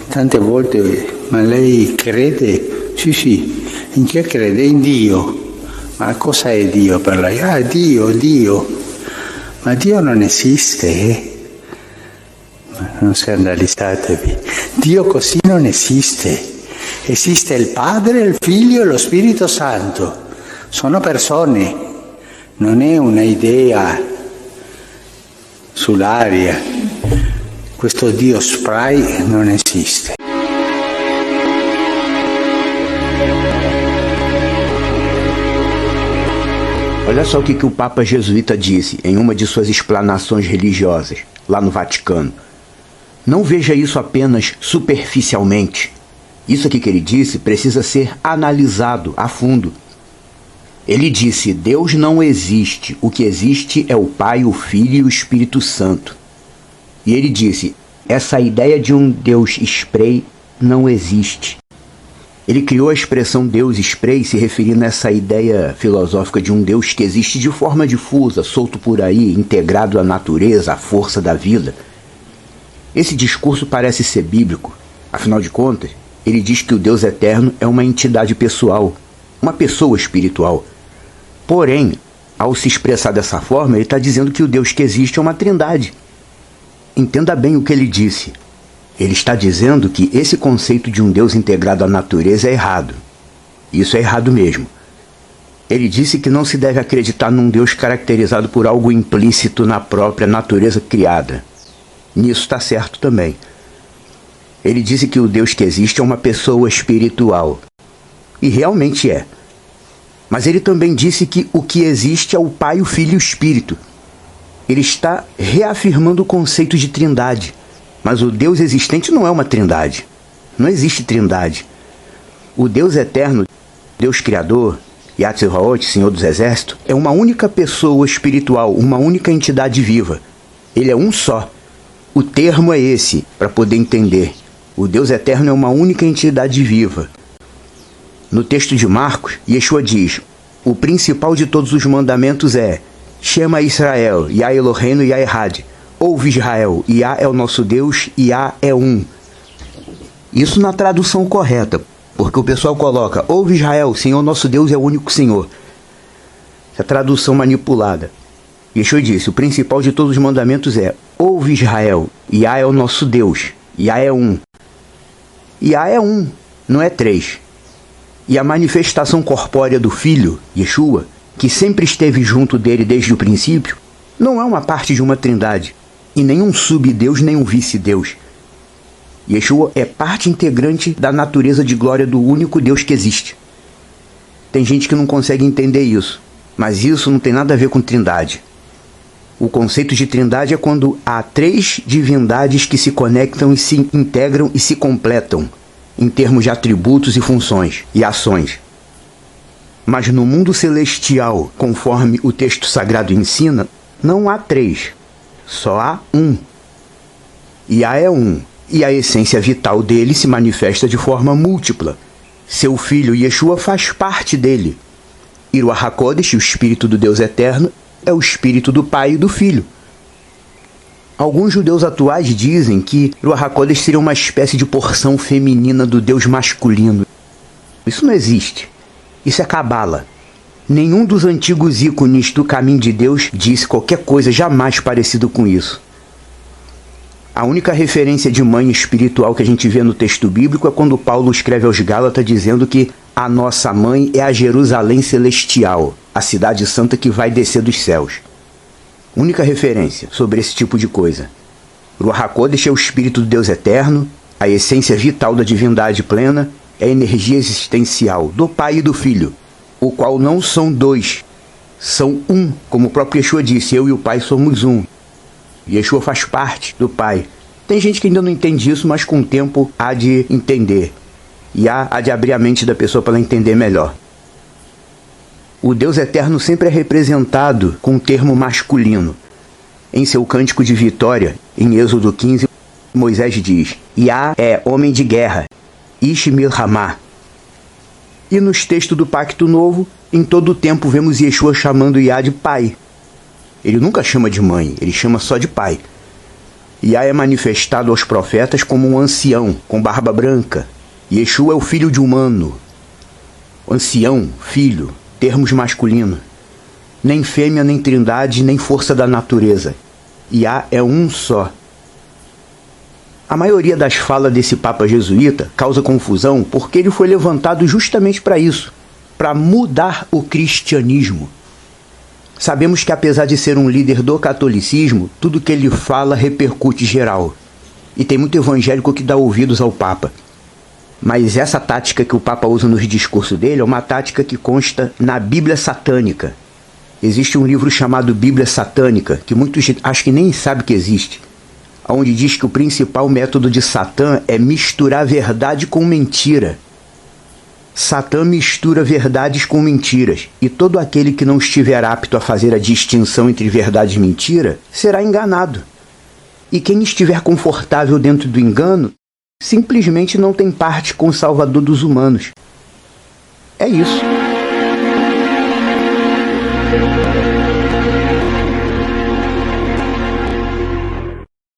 Tante volte, ma lei crede? Sì, sì, in che crede? In Dio. Ma cosa è Dio per lei? Ah, Dio, Dio. Ma Dio non esiste, Non scandalizzatevi. Dio così non esiste. Esiste il Padre, il Figlio e lo Spirito Santo. Sono persone, non è una idea sull'aria. Questo Dio spray non esiste. Olha só o que o Papa Jesuíta disse em uma de suas explanações religiosas, lá no Vaticano. Não veja isso apenas superficialmente. Isso aqui que ele disse precisa ser analisado a fundo. Ele disse: Deus não existe, o que existe é o Pai, o Filho e o Espírito Santo. E ele disse: essa ideia de um Deus spray não existe. Ele criou a expressão Deus spray se referindo a essa ideia filosófica de um Deus que existe de forma difusa, solto por aí, integrado à natureza, à força da vida. Esse discurso parece ser bíblico. Afinal de contas, ele diz que o Deus eterno é uma entidade pessoal, uma pessoa espiritual. Porém, ao se expressar dessa forma, ele está dizendo que o Deus que existe é uma trindade. Entenda bem o que ele disse. Ele está dizendo que esse conceito de um Deus integrado à natureza é errado. Isso é errado mesmo. Ele disse que não se deve acreditar num Deus caracterizado por algo implícito na própria natureza criada. Nisso está certo também. Ele disse que o Deus que existe é uma pessoa espiritual. E realmente é. Mas ele também disse que o que existe é o Pai, o Filho e o Espírito. Ele está reafirmando o conceito de trindade. Mas o Deus existente não é uma trindade. Não existe trindade. O Deus eterno, Deus Criador, Yahtzirah, Senhor dos Exércitos, é uma única pessoa espiritual, uma única entidade viva. Ele é um só. O termo é esse, para poder entender. O Deus eterno é uma única entidade viva. No texto de Marcos, Yeshua diz: o principal de todos os mandamentos é Shema Israel, Yah Eloheinu, Yah Echad. Ouve Israel, Yah é o nosso Deus, Yah é um. Isso na tradução correta, porque o pessoal coloca: ouve Israel, Senhor nosso Deus é o único Senhor. Essa tradução manipulada. Yeshua disse: o principal de todos os mandamentos é ouve Israel, Yah é o nosso Deus, Yah é um. Yah é um, não é três. E a manifestação corpórea do Filho, Yeshua, que sempre esteve junto dele desde o princípio, não é uma parte de uma trindade, e nem um subdeus, nem um vice-deus. Yeshua é parte integrante da natureza de glória do único Deus que existe. Tem gente que não consegue entender isso, mas isso não tem nada a ver com trindade. O conceito de trindade é quando há três divindades que se conectam e se integram e se completam, em termos de atributos e funções e ações. Mas no mundo celestial, conforme o texto sagrado ensina, não há três, só há um. Yah é um, e a essência vital dele se manifesta de forma múltipla. Seu filho Yeshua faz parte dele. E Ruach HaKodesh, o Espírito do Deus Eterno, é o Espírito do Pai e do Filho. Alguns judeus atuais dizem que Ruach HaKodesh seria uma espécie de porção feminina do Deus masculino. Isso não existe. Isso é cabala. Nenhum dos antigos ícones do caminho de Deus disse qualquer coisa jamais parecido com isso. A única referência de mãe espiritual que a gente vê no texto bíblico é quando Paulo escreve aos Gálatas dizendo que a nossa mãe é a Jerusalém celestial, a cidade santa que vai descer dos céus. Única referência sobre esse tipo de coisa. Ruach HaKodesh é o Espírito do Deus Eterno, a essência vital da divindade plena, é a energia existencial do Pai e do Filho, o qual não são dois, são um, como o próprio Yeshua disse: eu e o Pai somos um. Yeshua faz parte do Pai. Tem gente que ainda não entende isso, mas com o tempo há de entender. E há de abrir a mente da pessoa para ela entender melhor. O Deus Eterno sempre é representado com um termo masculino. Em seu cântico de vitória, em Êxodo 15, Moisés diz: Yah é homem de guerra, Ish Milhamah. E nos textos do Pacto Novo, em todo o tempo vemos Yeshua chamando Yah de pai. Ele nunca chama de mãe, ele chama só de pai. Yah é manifestado aos profetas como um ancião, com barba branca. Yeshua é o filho de humano. Ancião, filho, termos masculinos. Nem fêmea, nem trindade, nem força da natureza. Yah é um só. A maioria das falas desse Papa jesuíta causa confusão porque ele foi levantado justamente para isso, para mudar o cristianismo. Sabemos que apesar de ser um líder do catolicismo, tudo que ele fala repercute geral. E tem muito evangélico que dá ouvidos ao Papa. Mas essa tática que o Papa usa nos discursos dele é uma tática que consta na Bíblia Satânica. Existe um livro chamado Bíblia Satânica, que muitos acho que nem sabem que existe, onde diz que o principal método de Satã é misturar verdade com mentira. Satã mistura verdades com mentiras, e todo aquele que não estiver apto a fazer a distinção entre verdade e mentira será enganado. E quem estiver confortável dentro do engano simplesmente não tem parte com o Salvador dos humanos. É isso.